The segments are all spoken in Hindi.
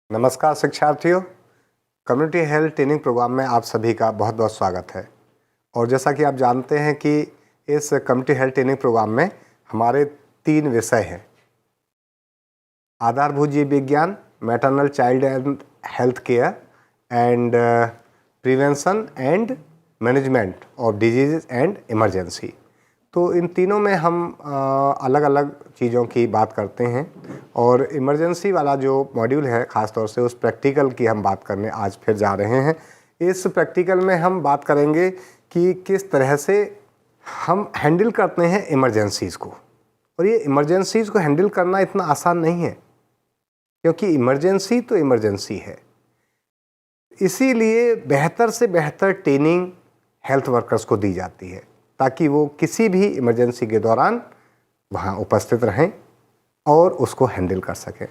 नमस्कार शिक्षार्थियों, कम्युनिटी हेल्थ ट्रेनिंग प्रोग्राम में आप सभी का बहुत बहुत स्वागत है। और जैसा कि आप जानते हैं कि इस कम्युनिटी हेल्थ ट्रेनिंग प्रोग्राम में हमारे 3 विषय हैं। आधारभूत जीव विज्ञान, maternal child and health care and prevention and management of disease and emergency. तो इन तीनों में हम अलग अलग चीज़ों की बात करते हैं और इमरजेंसी वाला जो मॉड्यूल है ख़ास तौर से उस प्रैक्टिकल की हम बात करने आज फिर जा रहे हैं। इस प्रैक्टिकल में हम बात करेंगे कि किस तरह से हम हैंडल करते हैं इमरजेंसीज़ को। और ये इमरजेंसीज़ को हैंडल करना इतना आसान नहीं है, क्योंकि इमरजेंसी तो इमरजेंसी है। इसीलिए बेहतर से बेहतर ट्रेनिंग हेल्थ वर्कर्स को दी जाती है ताकि वो किसी भी इमरजेंसी के दौरान वहाँ उपस्थित रहें और उसको हैंडल कर सकें।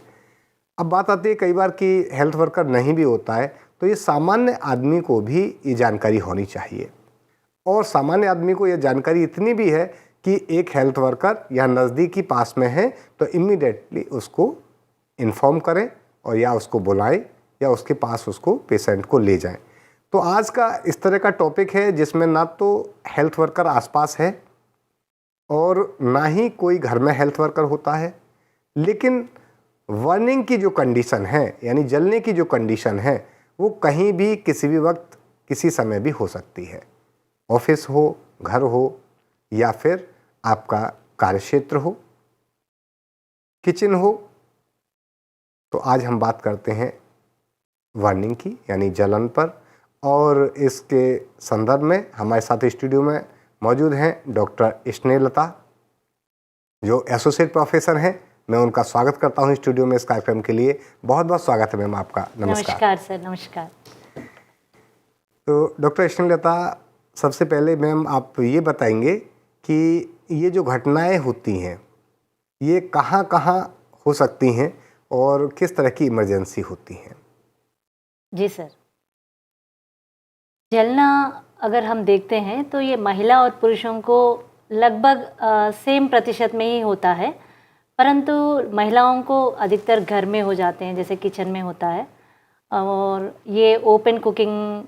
अब बात आती है कई बार कि हेल्थ वर्कर नहीं भी होता है, तो ये सामान्य आदमी को भी ये जानकारी होनी चाहिए। और सामान्य आदमी को ये जानकारी इतनी भी है कि एक हेल्थ वर्कर या नज़दीकी पास में है तो इमीडिएटली उसको इन्फॉर्म करें और या उसको बुलाएं या उसके पास उसको पेशेंट को ले जाएं। तो आज का इस तरह का टॉपिक है जिसमें ना तो हेल्थ वर्कर आसपास है और ना ही कोई घर में हेल्थ वर्कर होता है, लेकिन बर्निंग की जो कंडीशन है यानी जलने की जो कंडीशन है वो कहीं भी किसी भी वक्त किसी समय भी हो सकती है। ऑफिस हो, घर हो या फिर आपका कार्यक्षेत्र हो, किचन हो। तो आज हम बात करते हैं बर्निंग की यानी जलन पर। और इसके संदर्भ में हमारे साथ स्टूडियो में मौजूद हैं डॉक्टर स्नेहलता, जो एसोसिएट प्रोफेसर हैं। मैं उनका स्वागत करता हूं स्टूडियो में इस कार्यक्रम के लिए। बहुत बहुत स्वागत है मैम आपका। नमस्कार। नमस्कार सर। नमस्कार। तो डॉक्टर स्नेहलता, सबसे पहले मैम आप ये बताएंगे कि ये जो घटनाएं होती हैं ये कहाँ कहाँ हो सकती हैं और किस तरह की इमरजेंसी होती हैं? जी सर, जलना अगर हम देखते हैं तो ये महिला और पुरुषों को लगभग सेम प्रतिशत में ही होता है, परंतु महिलाओं को अधिकतर घर में हो जाते हैं, जैसे किचन में होता है। और ये ओपन कुकिंग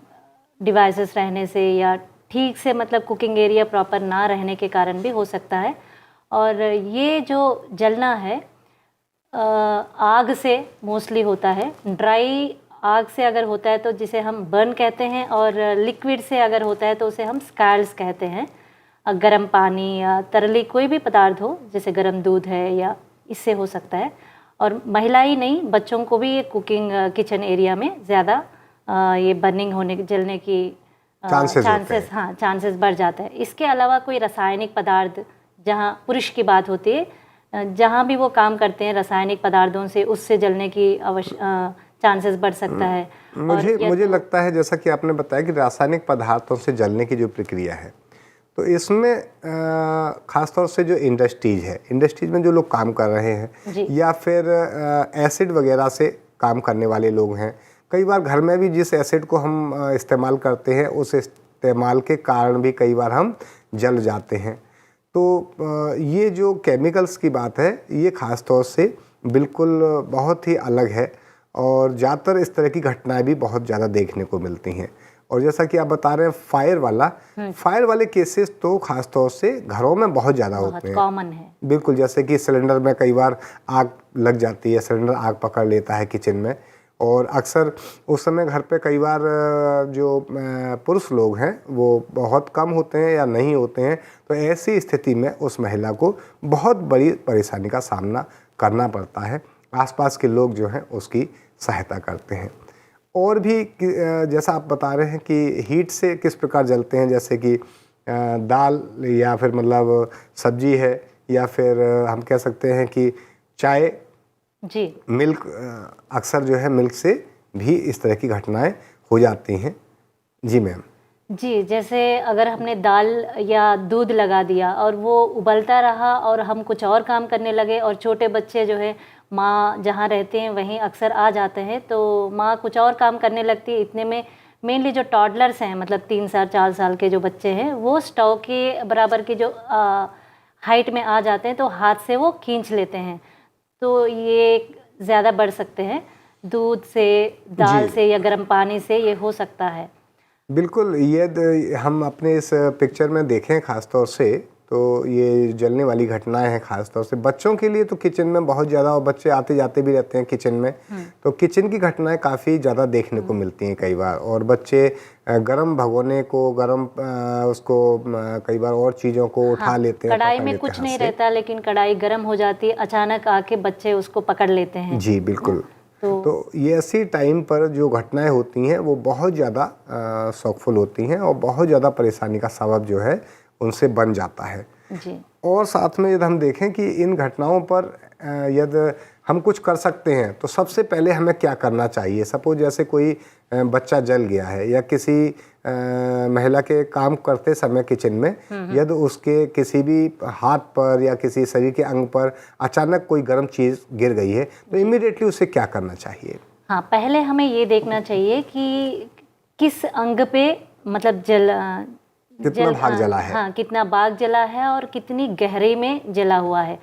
डिवाइसेस रहने से या ठीक से मतलब कुकिंग एरिया प्रॉपर ना रहने के कारण भी हो सकता है। और ये जो जलना है आग से मोस्टली होता है। ड्राई आग से अगर होता है तो जिसे हम बर्न कहते हैं, और लिक्विड से अगर होता है तो उसे हम स्कैल्ड्स कहते हैं। गर्म पानी या तरली कोई भी पदार्थ हो, जैसे गर्म दूध है, या इससे हो सकता है। और महिला ही नहीं, बच्चों को भी ये कुकिंग किचन एरिया में ज़्यादा ये बर्निंग होने जलने की चांसेस बढ़ जाता है। इसके अलावा कोई रासायनिक पदार्थ, जहाँ पुरुष की बात होती है, जहाँ भी वो काम करते हैं रासायनिक पदार्थों से, उससे जलने की चांसेस बढ़ सकता है। मुझे लगता है जैसा कि आपने बताया कि रासायनिक पदार्थों से जलने की जो प्रक्रिया है, तो इसमें ख़ासतौर से जो इंडस्ट्रीज में जो लोग काम कर रहे हैं या फिर एसिड वगैरह से काम करने वाले लोग हैं, कई बार घर में भी जिस एसिड को हम इस्तेमाल करते हैं उस इस्तेमाल के कारण भी कई बार हम जल जाते हैं। तो ये जो केमिकल्स की बात है ये ख़ास तौर से बिल्कुल बहुत ही अलग है और ज़्यादातर इस तरह की घटनाएं भी बहुत ज़्यादा देखने को मिलती हैं। और जैसा कि आप बता रहे हैं फायर वाले केसेस तो ख़ास तौर से घरों में बहुत ज़्यादा होते हैं, कॉमन है। बिल्कुल, जैसे कि सिलेंडर में कई बार आग लग जाती है, सिलेंडर आग पकड़ लेता है किचन में। और अक्सर उस समय घर पे कई बार जो पुरुष लोग हैं वो बहुत कम होते हैं या नहीं होते हैं, तो ऐसी स्थिति में उस महिला को बहुत बड़ी परेशानी का सामना करना पड़ता है। आसपास के लोग जो हैं उसकी सहायता करते हैं। और भी जैसा आप बता रहे हैं कि हीट से किस प्रकार जलते हैं, जैसे कि दाल या फिर मतलब सब्जी है या फिर हम कह सकते हैं कि चाय जी, मिल्क, अक्सर जो है मिल्क से भी इस तरह की घटनाएं हो जाती हैं। जी मैम। जी, जैसे अगर हमने दाल या दूध लगा दिया और वो उबलता रहा और हम कुछ और काम करने लगे, और छोटे बच्चे जो है माँ जहाँ रहते हैं वहीं अक्सर आ जाते हैं, तो माँ कुछ और काम करने लगती है। इतने में मेनली जो टॉडलर्स हैं, मतलब 3 साल 4 साल के जो बच्चे हैं, वो स्टोव के बराबर की जो हाइट में आ जाते हैं, तो हाथ से वो खींच लेते हैं, तो ये ज़्यादा बढ़ सकते हैं। दूध से, दाल से या गर्म पानी से ये हो सकता है? बिल्कुल, ये हम अपने इस पिक्चर में देखें ख़ास तौर से तो ये जलने वाली घटनाएं हैं ख़ास तौर से बच्चों के लिए तो किचन में बहुत ज़्यादा, और बच्चे आते जाते भी रहते हैं किचन में, तो किचन की घटनाएं काफ़ी ज़्यादा देखने को मिलती हैं कई बार। और बच्चे गरम भगोने को, गरम उसको कई बार और चीज़ों को उठा लेते हैं, कढ़ाई में कुछ नहीं रहता लेकिन कढ़ाई गर्म हो जाती है, अचानक आके बच्चे उसको पकड़ लेते हैं। जी बिल्कुल। तो ये ऐसी टाइम पर जो घटनाएं होती हैं वो बहुत ज़्यादा शॉकफुल होती हैं और बहुत ज़्यादा परेशानी का सबब जो है उनसे बन जाता है जी। और साथ में यदि हम देखें कि इन घटनाओं पर यदि हम कुछ कर सकते हैं तो सबसे पहले हमें क्या करना चाहिए। सपोज जैसे कोई बच्चा जल गया है या किसी महिला के काम करते समय किचन में यदि उसके किसी भी हाथ पर या किसी शरीर के अंग पर अचानक कोई गर्म चीज़ गिर गई है तो इमीडिएटली उसे क्या करना चाहिए? हाँ, पहले हमें ये देखना चाहिए कि किस अंग पे मतलब कितना भाग जला है। हाँ, कितना भाग जला है और कितनी गहरे में जला हुआ है,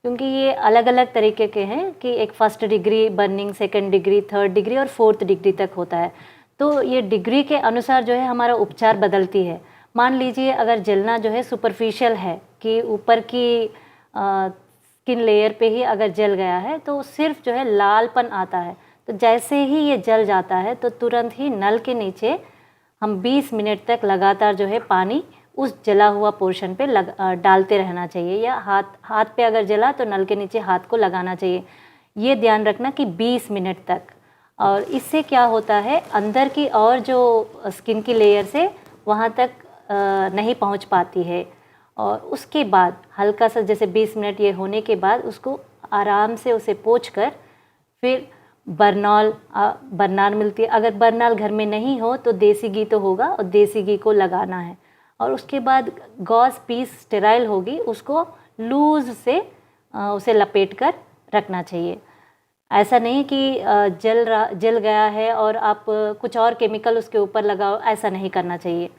क्योंकि ये अलग अलग तरीके के हैं कि एक first degree burning, second degree, third degree और फोर्थ डिग्री तक होता है। तो ये डिग्री के अनुसार जो है हमारा उपचार बदलती है। मान लीजिए अगर जलना जो है सुपरफिशियल है कि ऊपर की स्किन लेयर पे ही अगर जल गया है तो सिर्फ जो है लालपन आता है, तो जैसे ही ये जल जाता है तो तुरंत ही नल के नीचे हम 20 मिनट तक लगातार जो है पानी उस जला हुआ पोर्शन पे डालते रहना चाहिए, या हाथ पे अगर जला तो नल के नीचे हाथ को लगाना चाहिए। ये ध्यान रखना कि 20 मिनट तक। और इससे क्या होता है, अंदर की और जो स्किन की लेयर से वहाँ तक नहीं पहुँच पाती है। और उसके बाद हल्का सा जैसे 20 मिनट ये होने के बाद उसको आराम से उसे पोंछकर फिर बरनाल मिलती है, अगर बरनाल घर में नहीं हो तो देसी घी तो होगा और देसी घी को लगाना है। और उसके बाद गॉज पीस स्टेराइल होगी, उसको लूज से उसे लपेट कर रखना चाहिए। ऐसा नहीं कि जल गया है और आप कुछ और केमिकल उसके ऊपर लगाओ, ऐसा नहीं करना चाहिए।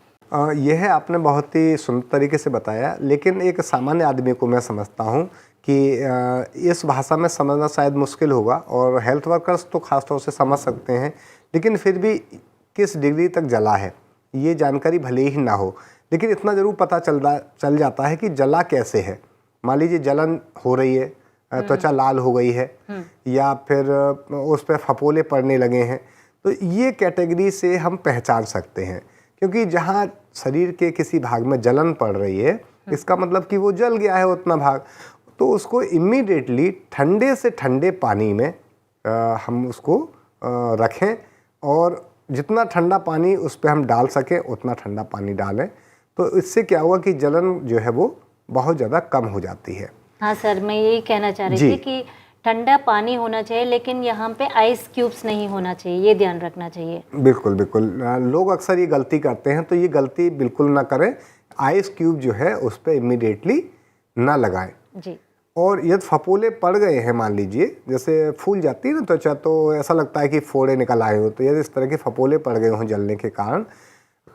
यह आपने बहुत ही सुंदर तरीके से बताया, लेकिन एक सामान्य आदमी को मैं समझता हूँ कि इस भाषा में समझना शायद मुश्किल होगा और हेल्थ वर्कर्स तो ख़ास तौर से समझ सकते हैं, लेकिन फिर भी किस डिग्री तक जला है ये जानकारी भले ही ना हो, लेकिन इतना ज़रूर पता चल जाता है कि जला कैसे है। मान लीजिए जलन हो रही है, त्वचा लाल हो गई है या फिर उस पर फपोले पड़ने लगे हैं, तो ये कैटेगरी से हम पहचान सकते हैं। क्योंकि जहाँ शरीर के किसी भाग में जलन पड़ रही है इसका मतलब कि वो जल गया है उतना भाग, तो उसको इमीडिएटली ठंडे से ठंडे पानी में हम उसको रखें और जितना ठंडा पानी उस पर हम डाल सकें उतना ठंडा पानी डालें, तो इससे क्या हुआ कि जलन जो है वो बहुत ज़्यादा कम हो जाती है। हाँ सर, मैं यही कहना चाह रही थी कि ठंडा पानी होना चाहिए, लेकिन यहाँ पे आइस क्यूब्स नहीं होना चाहिए, ये ध्यान रखना चाहिए। बिल्कुल बिल्कुल, लोग अक्सर ये गलती करते हैं, तो ये गलती बिल्कुल ना करें। आइस क्यूब जो है उस पर इमीडिएटली ना लगाएं जी। और यदि फपोले पड़ गए हैं, मान लीजिए जैसे फूल जाती है ना त्वचा, तो ऐसा लगता है कि फोड़े निकल आए हो, तो यदि इस तरह के फपोले पड़ गए हों जलने के कारण,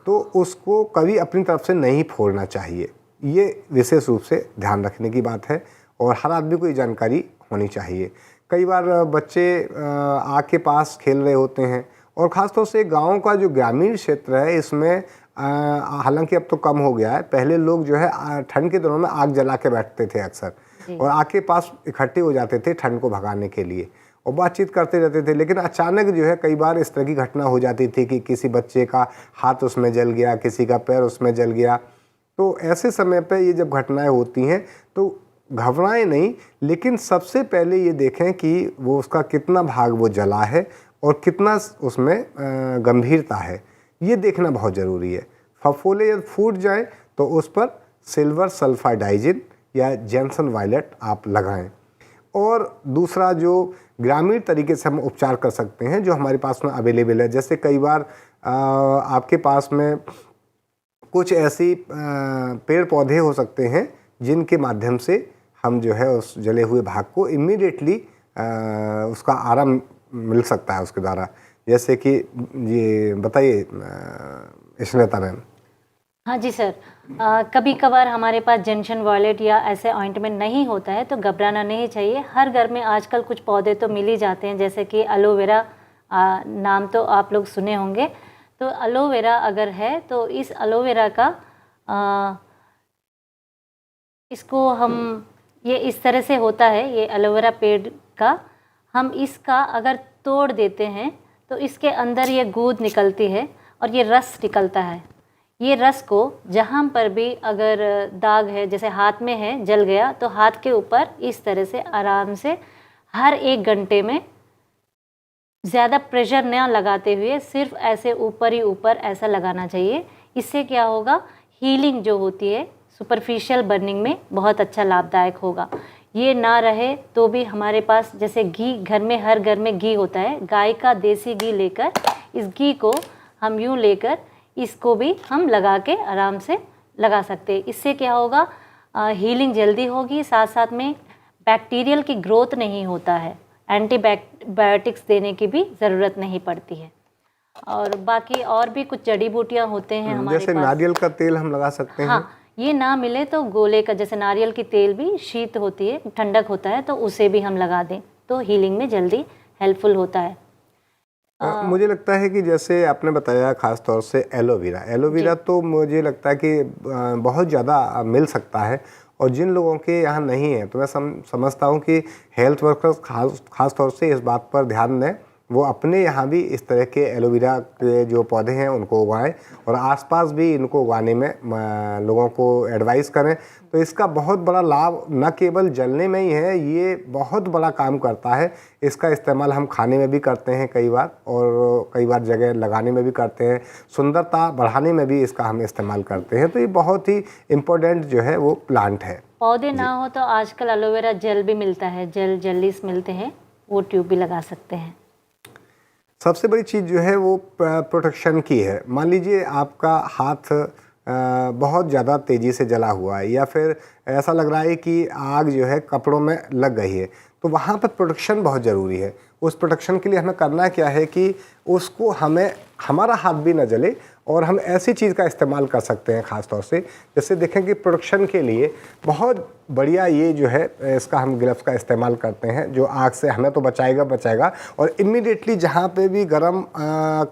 तो उसको कभी अपनी तरफ से नहीं फोड़ना चाहिए। ये विशेष रूप से ध्यान रखने की बात है और हर आदमी को ये जानकारी होनी चाहिए। कई बार बच्चे आग के पास खेल रहे होते हैं और ख़ासतौर से गाँव का जो ग्रामीण क्षेत्र है इसमें हालांकि अब तो कम हो गया है, पहले लोग जो है ठंड के दिनों में आग जला के बैठते थे अक्सर और आग के पास इकट्ठे हो जाते थे ठंड को भगाने के लिए और बातचीत करते रहते थे। लेकिन अचानक जो है कई बार इस तरह की घटना हो जाती थी कि किसी बच्चे का हाथ उसमें जल गया, किसी का पैर उसमें जल गया। तो ऐसे समय पे ये जब घटनाएं होती हैं तो घबराएं नहीं, लेकिन सबसे पहले ये देखें कि वो उसका कितना भाग वो जला है और कितना उसमें गंभीरता है, ये देखना बहुत ज़रूरी है। फफोले यदि फूट जाएं तो उस पर सिल्वर सल्फाडाइजिन या जेंसन वायलेट आप लगाएं। और दूसरा जो ग्रामीण तरीके से हम उपचार कर सकते हैं जो हमारे पास में अवेलेबल है, जैसे कई बार आपके पास में कुछ ऐसी पेड़ पौधे हो सकते हैं जिनके माध्यम से हम जो है उस जले हुए भाग को इमीडिएटली उसका आराम मिल सकता है उसके द्वारा। जैसे कि ये बताइए स्नेता मैम। हाँ जी सर, कभी कभार हमारे पास जंक्शन वॉलेट या ऐसे ऑइंटमेंट नहीं होता है तो घबराना नहीं चाहिए। हर घर में आजकल कुछ पौधे तो मिल ही जाते हैं, जैसे कि एलोवेरा, नाम तो आप लोग सुने होंगे। तो एलोवेरा अगर है तो इस एलोवेरा का इसको हम, ये इस तरह से होता है, ये एलोवेरा पेड़ का हम इसका अगर तोड़ देते हैं तो इसके अंदर ये गूद निकलती है और ये रस निकलता है। ये रस को जहाँ पर भी अगर दाग है, जैसे हाथ में है, जल गया, तो हाथ के ऊपर इस तरह से आराम से हर 1 घंटे में, ज़्यादा प्रेशर न लगाते हुए, सिर्फ ऐसे ऊपर ही ऊपर ऐसा लगाना चाहिए। इससे क्या होगा, हीलिंग जो होती है सुपरफिशियल बर्निंग में बहुत अच्छा लाभदायक होगा। ये ना रहे तो भी हमारे पास जैसे घी, घर में हर घर में घी होता है, गाय का देसी घी लेकर, इस घी को हम यूँ लेकर इसको भी हम लगा के आराम से लगा सकते हैं। इससे क्या होगा, हीलिंग जल्दी होगी, साथ साथ में बैक्टीरियल की ग्रोथ नहीं होता है, एंटीबायोटिक्स देने की भी ज़रूरत नहीं पड़ती है। और बाकी और भी कुछ जड़ी बूटियाँ होते हैं हमारे जैसे पास। नारियल का तेल हम लगा सकते हैं। हाँ, ये ना मिले तो गोले का, जैसे नारियल की तेल भी शीत होती है, ठंडक होता है, तो उसे भी हम लगा दें तो हीलिंग में जल्दी हेल्पफुल होता है। मुझे लगता है कि जैसे आपने बताया खास तौर से एलोवेरा तो मुझे लगता है कि बहुत ज़्यादा मिल सकता है, और जिन लोगों के यहाँ नहीं है तो मैं समझता हूँ कि हेल्थ वर्कर्स खास तौर से इस बात पर ध्यान दें, वो अपने यहाँ भी इस तरह के एलोवेरा के जो पौधे हैं उनको उगाएं और आसपास भी इनको उगाने में लोगों को एडवाइस करें। तो इसका बहुत बड़ा लाभ न केवल जलने में ही है, ये बहुत बड़ा काम करता है। इसका इस्तेमाल हम खाने में भी करते हैं कई बार, और कई बार जगह लगाने में भी करते हैं, सुंदरता बढ़ाने में भी इसका हम इस्तेमाल करते हैं। तो ये बहुत ही इम्पोर्टेंट जो है वो प्लांट है। पौधे ना हो तो आजकल एलोवेरा जेल भी मिलता है, जेलीस मिलते हैं, वो ट्यूब भी लगा सकते हैं। सबसे बड़ी चीज़ जो है वो प्रोटेक्शन की है। मान लीजिए आपका हाथ बहुत ज़्यादा तेज़ी से जला हुआ है, या फिर ऐसा लग रहा है कि आग जो है कपड़ों में लग गई है, तो वहाँ पर प्रोटेक्शन बहुत ज़रूरी है। उस प्रोटेक्शन के लिए हमें करना क्या है कि उसको हमें, हमारा हाथ भी न जले, और हम ऐसी चीज़ का इस्तेमाल कर सकते हैं ख़ास तौर से, जैसे देखें कि प्रोटेक्शन के लिए बहुत बढ़िया ये जो है, इसका हम ग्लव्स का इस्तेमाल करते हैं, जो आग से हमें तो बचाएगा, और इमीडिएटली जहाँ पे भी गर्म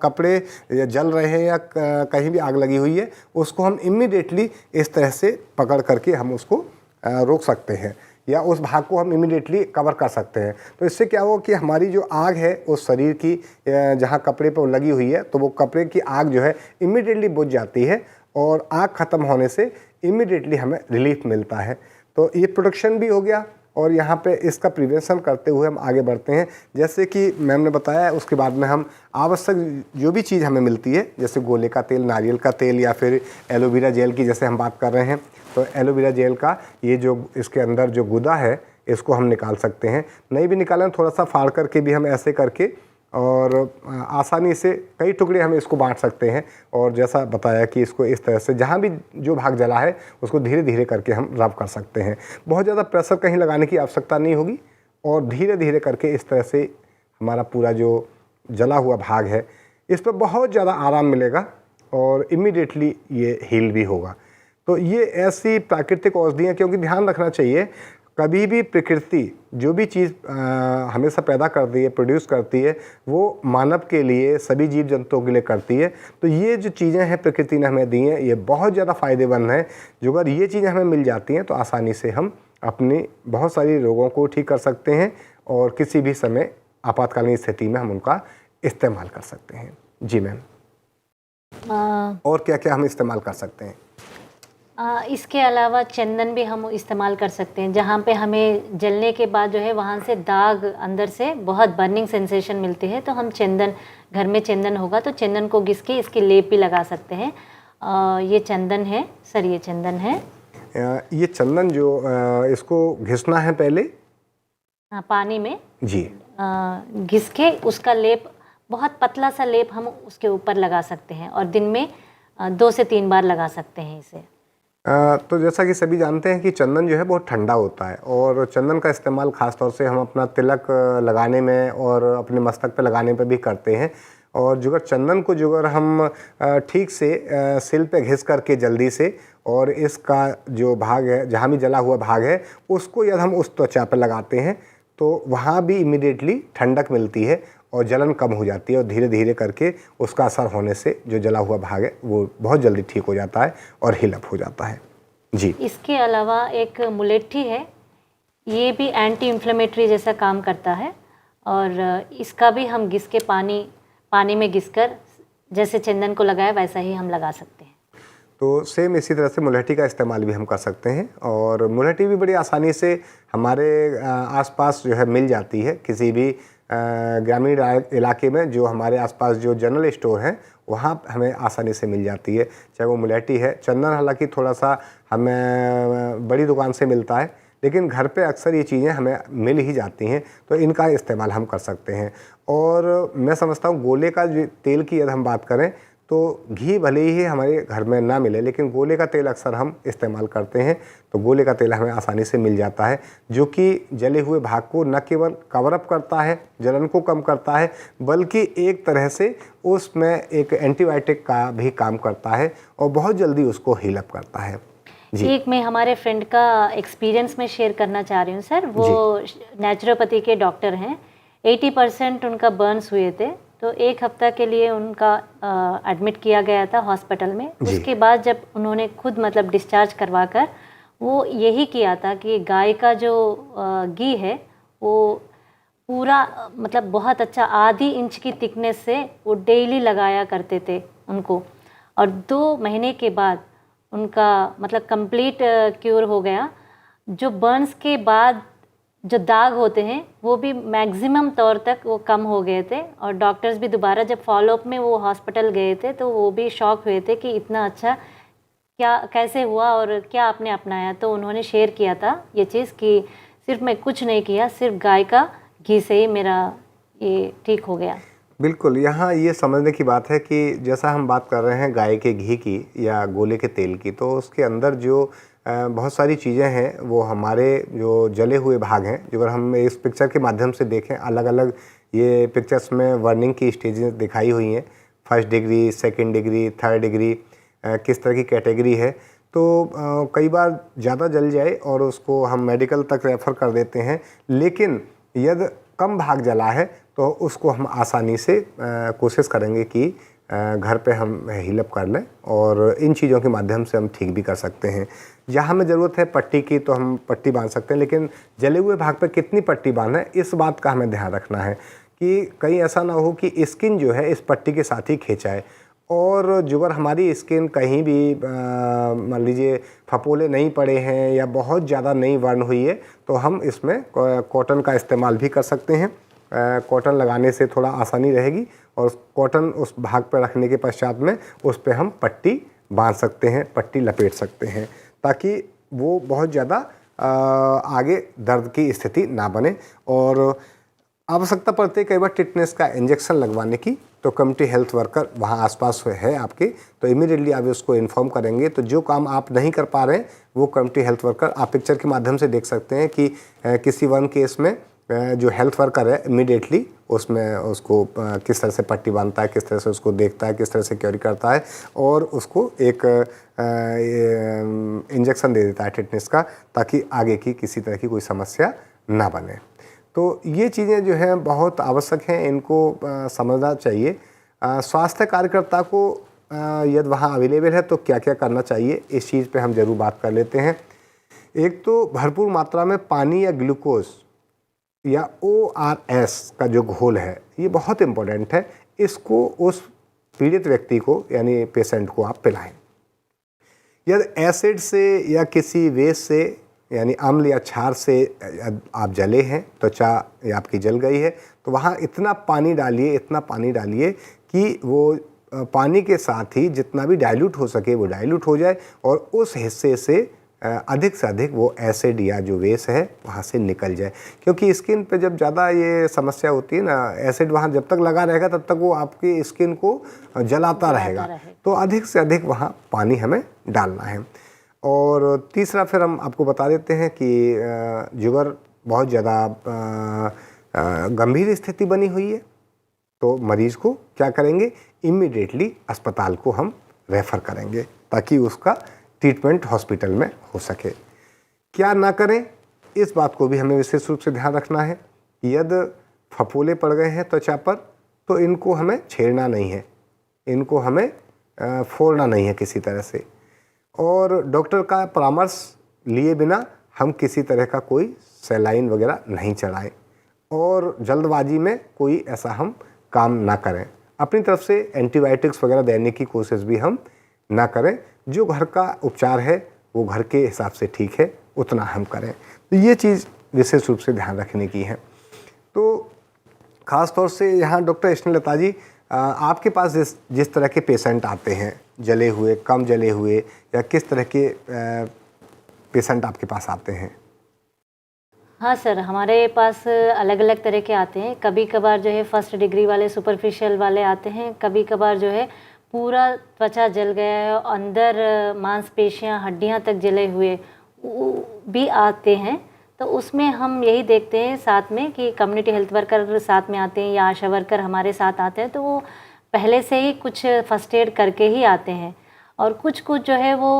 कपड़े जल रहे हैं या कहीं भी आग लगी हुई है, उसको हम इमीडिएटली इस तरह से पकड़ करके हम उसको रोक सकते हैं, या उस भाग को हम इमीडिएटली कवर कर सकते हैं। तो इससे क्या हो कि हमारी जो आग है उस शरीर की जहाँ कपड़े पर लगी हुई है, तो वो कपड़े की आग जो है इमीडिएटली बुझ जाती है, और आग ख़त्म होने से इमीडिएटली हमें रिलीफ मिलता है। तो ये प्रोटेक्शन भी हो गया, और यहाँ पे इसका प्रिवेंशन करते हुए हम आगे बढ़ते हैं। जैसे कि मैम ने बताया, उसके बाद में हम आवश्यक जो भी चीज़ हमें मिलती है, जैसे गोले का तेल, नारियल का तेल, या फिर एलोवेरा जेल की जैसे हम बात कर रहे हैं, तो एलोवेरा जेल का ये जो इसके अंदर जो गुदा है, इसको हम निकाल सकते हैं। नहीं भी निकालें, थोड़ा सा फाड़ करके भी हम ऐसे करके और आसानी से कई टुकड़े हम इसको बांट सकते हैं। और जैसा बताया कि इसको इस तरह से जहाँ भी जो भाग जला है उसको धीरे धीरे करके हम रब कर सकते हैं। बहुत ज़्यादा प्रेशर कहीं लगाने की आवश्यकता नहीं होगी, और धीरे धीरे करके इस तरह से हमारा पूरा जो जला हुआ भाग है इस पर बहुत ज़्यादा आराम मिलेगा, और इमीडिएटली ये हील भी होगा। तो ये ऐसी प्राकृतिक औषधियाँ, क्योंकि ध्यान रखना चाहिए, कभी भी प्रकृति जो भी चीज़ हमेशा पैदा करती है, प्रोड्यूस करती है, वो मानव के लिए, सभी जीव जंतुओं के लिए करती है। तो ये जो चीज़ें हैं प्रकृति ने हमें दी हैं, ये बहुत ज़्यादा फ़ायदेमंद हैं। जो अगर ये चीज़ें हमें मिल जाती हैं तो आसानी से हम अपनी बहुत सारी रोगों को ठीक कर सकते हैं, और किसी भी समय आपातकालीन स्थिति में हम उनका इस्तेमाल कर सकते हैं। जी मैम, और क्या क्या हम इस्तेमाल कर सकते हैं? इसके अलावा चंदन भी हम इस्तेमाल कर सकते हैं। जहाँ पे हमें जलने के बाद जो है वहाँ से दाग, अंदर से बहुत बर्निंग सेंसेशन मिलती है, तो हम चंदन, घर में चंदन होगा तो चंदन को घिस के इसकी लेप भी लगा सकते हैं। ये चंदन है सर, ये चंदन है। ये चंदन जो इसको घिसना है पहले, हाँ, पानी में जी घिस के उसका लेप, बहुत पतला सा लेप हम उसके ऊपर लगा सकते हैं, और दिन में 2 से 3 बार लगा सकते हैं इसे। तो जैसा कि सभी जानते हैं कि चंदन जो है बहुत ठंडा होता है और चंदन का इस्तेमाल ख़ास तौर से हम अपना तिलक लगाने में और अपने मस्तक पे लगाने पे भी करते हैं। और जो अगर चंदन को जो अगर हम ठीक से सिल पे घिस करके जल्दी से, और इसका जो भाग है, जहाँ भी जला हुआ भाग है, उसको यदि हम उस त्वचा पर लगाते हैं तो वहाँ भी इमीडिएटली ठंडक मिलती है और जलन कम हो जाती है और धीरे धीरे करके उसका असर होने से जो जला हुआ भाग है वो बहुत जल्दी ठीक हो जाता है और हील अप हो जाता है। जी, इसके अलावा एक मुलेठी है, ये भी एंटी इन्फ्लेमेटरी जैसा काम करता है और इसका भी हम घिस के पानी में घिसकर जैसे चंदन को लगाया वैसा ही हम लगा सकते हैं। तो सेम इसी तरह से मुलहटी का इस्तेमाल भी हम कर सकते हैं और मुलहटी भी बड़ी आसानी से हमारे आसपास जो है मिल जाती है। किसी भी ग्रामीण इलाके में जो हमारे आसपास जो जनरल स्टोर हैं वहाँ हमें आसानी से मिल जाती है, चाहे वो मुलहटी है। चंदन हालांकि थोड़ा सा हमें बड़ी दुकान से मिलता है, लेकिन घर पे अक्सर ये चीज़ें हमें मिल ही जाती हैं, तो इनका इस्तेमाल हम कर सकते हैं। और मैं समझता हूँ गोले का जो तेल की यदि हम बात करें तो घी भले ही हमारे घर में ना मिले, लेकिन गोले का तेल अक्सर हम इस्तेमाल करते हैं, तो गोले का तेल हमें आसानी से मिल जाता है, जो कि जले हुए भाग को न केवल कवर अप करता है, जलन को कम करता है, बल्कि एक तरह से उसमें एक एंटीबायोटिक का भी काम करता है और बहुत जल्दी उसको हील अप करता है। जी। एक मैं हमारे फ्रेंड का एक्सपीरियंस में शेयर करना चाह रही हूँ सर। वो नेचुरोपैथी के डॉक्टर हैं। 80% उनका बर्न्स हुए थे, तो 1 हफ्ता के लिए उनका एडमिट किया गया था हॉस्पिटल में। उसके बाद जब उन्होंने खुद मतलब डिस्चार्ज करवाकर वो यही किया था कि गाय का जो घी है वो पूरा मतलब बहुत अच्छा आधी इंच की थिकनेस से वो डेली लगाया करते थे उनको, और 2 महीने के बाद उनका मतलब कंप्लीट क्यूर हो गया। जो बर्न्स के बाद जो दाग होते हैं वो भी मैक्सिमम तौर तक वो कम हो गए थे, और डॉक्टर्स भी दोबारा जब फॉलोअप में वो हॉस्पिटल गए थे तो वो भी शॉक हुए थे कि इतना अच्छा क्या कैसे हुआ और क्या आपने अपनाया। तो उन्होंने शेयर किया था ये चीज़ कि सिर्फ मैं कुछ नहीं किया, सिर्फ गाय का घी से ही मेरा ये ठीक हो गया। बिल्कुल, यहाँ ये समझने की बात है कि जैसा हम बात कर रहे हैं गाय के घी की या गोले के तेल की, तो उसके अंदर जो बहुत सारी चीज़ें हैं वो हमारे जो जले हुए भाग हैं, जो अगर हम इस पिक्चर के माध्यम से देखें, अलग अलग ये पिक्चर्स में वार्निंग की स्टेजेस दिखाई हुई हैं, 1st degree, 2nd degree, 3rd degree, किस तरह की कैटेगरी है। तो कई बार ज़्यादा जल जाए और उसको हम मेडिकल तक रेफ़र कर देते हैं, लेकिन यदि कम भाग जला है तो उसको हम आसानी से कोशिश करेंगे कि घर पे हम हील अप कर लें, और इन चीज़ों के माध्यम से हम ठीक भी कर सकते हैं। जहाँ हमें ज़रूरत है पट्टी की तो हम पट्टी बांध सकते हैं, लेकिन जले हुए भाग पे कितनी पट्टी बांधें इस बात का हमें ध्यान रखना है कि कहीं ऐसा ना हो कि स्किन जो है इस पट्टी के साथ ही खिंचाए, और जो अगर हमारी स्किन कहीं भी मान लीजिए फपोले नहीं पड़े हैं या बहुत ज़्यादा नहीं बर्न हुई है, तो हम इसमें कॉटन का इस्तेमाल भी कर सकते हैं। कॉटन लगाने से थोड़ा आसानी रहेगी, और कॉटन उस भाग पर रखने के पश्चात में उस पर हम पट्टी बांध सकते हैं, पट्टी लपेट सकते हैं, ताकि वो बहुत ज़्यादा आगे दर्द की स्थिति ना बने। और आवश्यकता पड़ती है कई बार टिटनेस का इंजेक्शन लगवाने की, तो कम्युनिटी हेल्थ वर्कर वहाँ आसपास है आपके, तो इमीडिएटली आप उसको इन्फॉर्म करेंगे। तो जो काम आप नहीं कर पा रहे हैं वो कम्युनिटी हेल्थ वर्कर, आप पिक्चर के माध्यम से देख सकते हैं कि किसी वन केस में जो हेल्थ वर्कर है इमीडिएटली उसमें उसको किस तरह से पट्टी बांधता है, किस तरह से उसको देखता है, किस तरह से क्योरी करता है, और उसको एक इंजेक्शन दे देता है टिटनेस का, ताकि आगे की किसी तरह की कोई समस्या ना बने। तो ये चीज़ें जो हैं बहुत आवश्यक हैं, इनको समझना चाहिए। स्वास्थ्य कार्यकर्ता को यदि वहाँ अवेलेबल है तो क्या क्या करना चाहिए, इस चीज़ पे हम ज़रूर बात कर लेते हैं। एक तो भरपूर मात्रा में पानी या ग्लूकोज या ORS का जो घोल है ये बहुत इम्पोर्टेंट है, इसको उस पीड़ित व्यक्ति को यानी पेशेंट को आप पिलाएं। यदि एसिड से या किसी वेस्ट से यानी अम्ल या क्षार से आप जले हैं, त्वचा या आपकी जल गई है, तो वहाँ इतना पानी डालिए कि वो पानी के साथ ही जितना भी डाइल्यूट हो सके वो डाइल्यूट हो जाए, और उस हिस्से से अधिक से अधिक वो एसिड या जो वेस्ट है वहाँ से निकल जाए। क्योंकि स्किन पे जब ज़्यादा ये समस्या होती है ना, एसिड वहाँ जब तक लगा रहेगा तब तक वो आपकी स्किन को जलाता रहेगा, तो अधिक से अधिक वहाँ पानी हमें डालना है। और तीसरा फिर हम आपको बता देते हैं कि जुगर बहुत ज़्यादा गंभीर स्थिति बनी हुई है, तो मरीज़ को क्या करेंगे, इमीडिएटली अस्पताल को हम रेफ़र करेंगे ताकि उसका ट्रीटमेंट हॉस्पिटल में हो सके। क्या ना करें, इस बात को भी हमें विशेष रूप से ध्यान रखना है कि यदि फफोले पड़ गए हैं त्वचा पर तो इनको हमें छेड़ना नहीं है, इनको हमें फोड़ना नहीं है किसी तरह से, और डॉक्टर का परामर्श लिए बिना हम किसी तरह का कोई सलाइन वगैरह नहीं चढ़ाएं और जल्दबाजी में कोई ऐसा हम काम ना करें। अपनी तरफ से एंटीबायोटिक्स वगैरह देने की कोशिश भी हम ना करें। जो घर का उपचार है वो घर के हिसाब से ठीक है, उतना हम करें। तो ये चीज़ विशेष रूप से ध्यान रखने की है। तो ख़ास तौर से यहाँ डॉक्टर स्नेहलता जी, आपके पास जिस तरह के पेशेंट आते हैं, जले हुए, कम जले हुए, या किस तरह के पेशेंट आपके पास आते हैं? हाँ सर, हमारे पास अलग अलग तरह के आते हैं। कभी कभार जो है फर्स्ट डिग्री वाले, सुपरफिशियल वाले आते हैं। कभी कभार जो है पूरा त्वचा जल गया है, अंदर मांसपेशियां, हड्डियां तक जले हुए भी आते हैं। तो उसमें हम यही देखते हैं साथ में कि कम्युनिटी हेल्थ वर्कर साथ में आते हैं या आशा वर्कर हमारे साथ आते हैं, तो वो पहले से ही कुछ फर्स्ट एड करके ही आते हैं। और कुछ जो है वो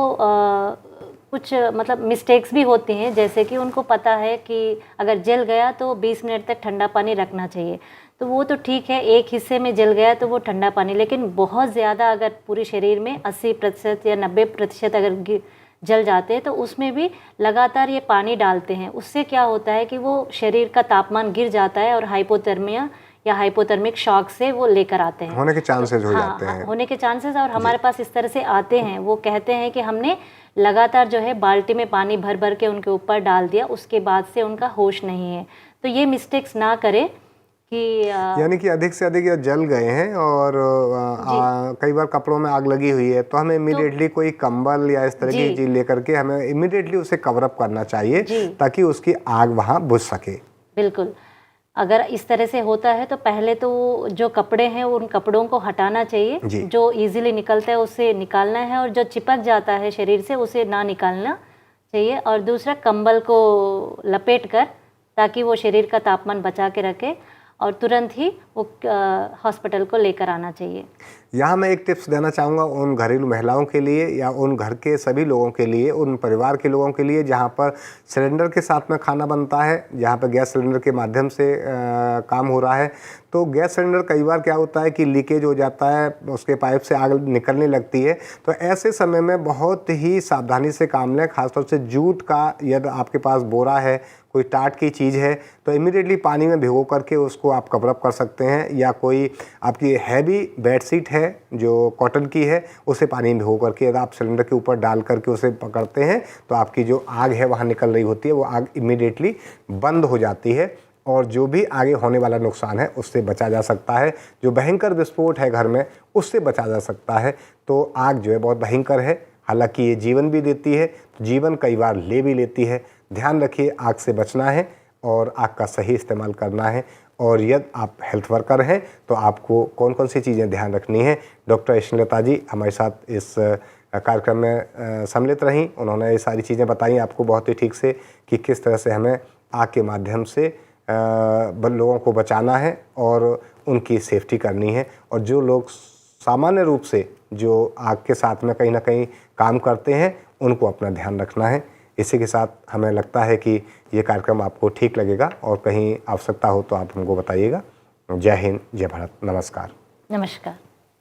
कुछ मतलब मिस्टेक्स भी होती हैं, जैसे कि उनको पता है कि अगर जल गया तो 20 मिनट तक ठंडा पानी रखना चाहिए, तो वो तो ठीक है, एक हिस्से में जल गया तो वो ठंडा पानी, लेकिन बहुत ज़्यादा अगर पूरे शरीर में 80% या 90% अगर जल जाते हैं तो उसमें भी लगातार ये पानी डालते हैं। उससे क्या होता है कि वो शरीर का तापमान गिर जाता है और हाइपोथर्मिया या हाइपोथर्मिक शॉक से वो लेकर आते हैं, होने के चांसेस हो जाते हैं। होने के चांसेस। और हमारे पास इस तरह से आते हैं, वो कहते हैं कि हमने लगातार जो है बाल्टी में पानी भर भर के उनके ऊपर डाल दिया, उसके बाद से उनका होश नहीं है। तो ये मिस्टेक्स ना करें कि यानी कि अधिक से अधिक या जल गए हैं और कई बार कपड़ों में आग लगी हुई है तो हमें इमीडिएटली कोई कंबल या इस तरह की चीज़ लेकर के हमें इमीडिएटली उसे कवर अप करना चाहिए ताकि उसकी आग वहाँ बुझ सके। बिल्कुल, अगर इस तरह से होता है तो पहले तो जो कपड़े हैं उन कपड़ों को हटाना चाहिए, जो इजीली निकलता है उसे निकालना है, और जो चिपक जाता है शरीर से उसे ना निकालना चाहिए। और दूसरा, कंबल को लपेट कर ताकि वो शरीर का तापमान बचा के रखे, और तुरंत ही वो हॉस्पिटल को लेकर आना चाहिए। यहाँ मैं एक टिप्स देना चाहूँगा उन घरेलू महिलाओं के लिए या उन घर के सभी लोगों के लिए, उन परिवार के लोगों के लिए जहाँ पर सिलेंडर के साथ में खाना बनता है, जहाँ पर गैस सिलेंडर के माध्यम से काम हो रहा है। तो गैस सिलेंडर कई बार क्या होता है कि लीकेज हो जाता है, उसके पाइप से आग निकलने लगती है। तो ऐसे समय में बहुत ही सावधानी से काम लें। खासतौर से जूट का यदि आपके पास बोरा है, कोई टाट की चीज़ है, तो इमीडिएटली पानी में भिगो करके उसको आप कवर अप कर सकते हैं, या कोई आपकी हैवी बेडशीट है जो कॉटन की है उसे पानी में भिगो करके यदि आप सिलेंडर के ऊपर डाल करके उसे पकड़ते हैं तो आपकी जो आग है वहाँ निकल रही होती है वो आग इमीडिएटली बंद हो जाती है, और जो भी आगे होने वाला नुकसान है उससे बचा जा सकता है। जो भयंकर विस्फोट है घर में उससे बचा जा सकता है। तो आग जो है बहुत भयंकर है, हालांकि ये जीवन भी देती है, जीवन कई बार ले भी लेती है। ध्यान रखिए, आग से बचना है और आग का सही इस्तेमाल करना है। और यदि आप हेल्थ वर्कर हैं तो आपको कौन कौन सी चीज़ें ध्यान रखनी है, डॉक्टर स्नेहलता जी हमारे साथ इस कार्यक्रम में सम्मिलित रहीं। उन्होंने ये सारी चीज़ें बताई आपको बहुत ही ठीक से कि किस तरह से हमें आग के माध्यम से लोगों को बचाना है और उनकी सेफ्टी करनी है। और जो लोग सामान्य रूप से जो आग के साथ में कहीं ना कहीं काम करते हैं उनको अपना ध्यान रखना है। इसी के साथ हमें लगता है कि ये कार्यक्रम आपको ठीक लगेगा, और कहीं आवश्यकता हो तो आप हमको बताइएगा। जय हिंद, जय भारत, नमस्कार। नमस्कार।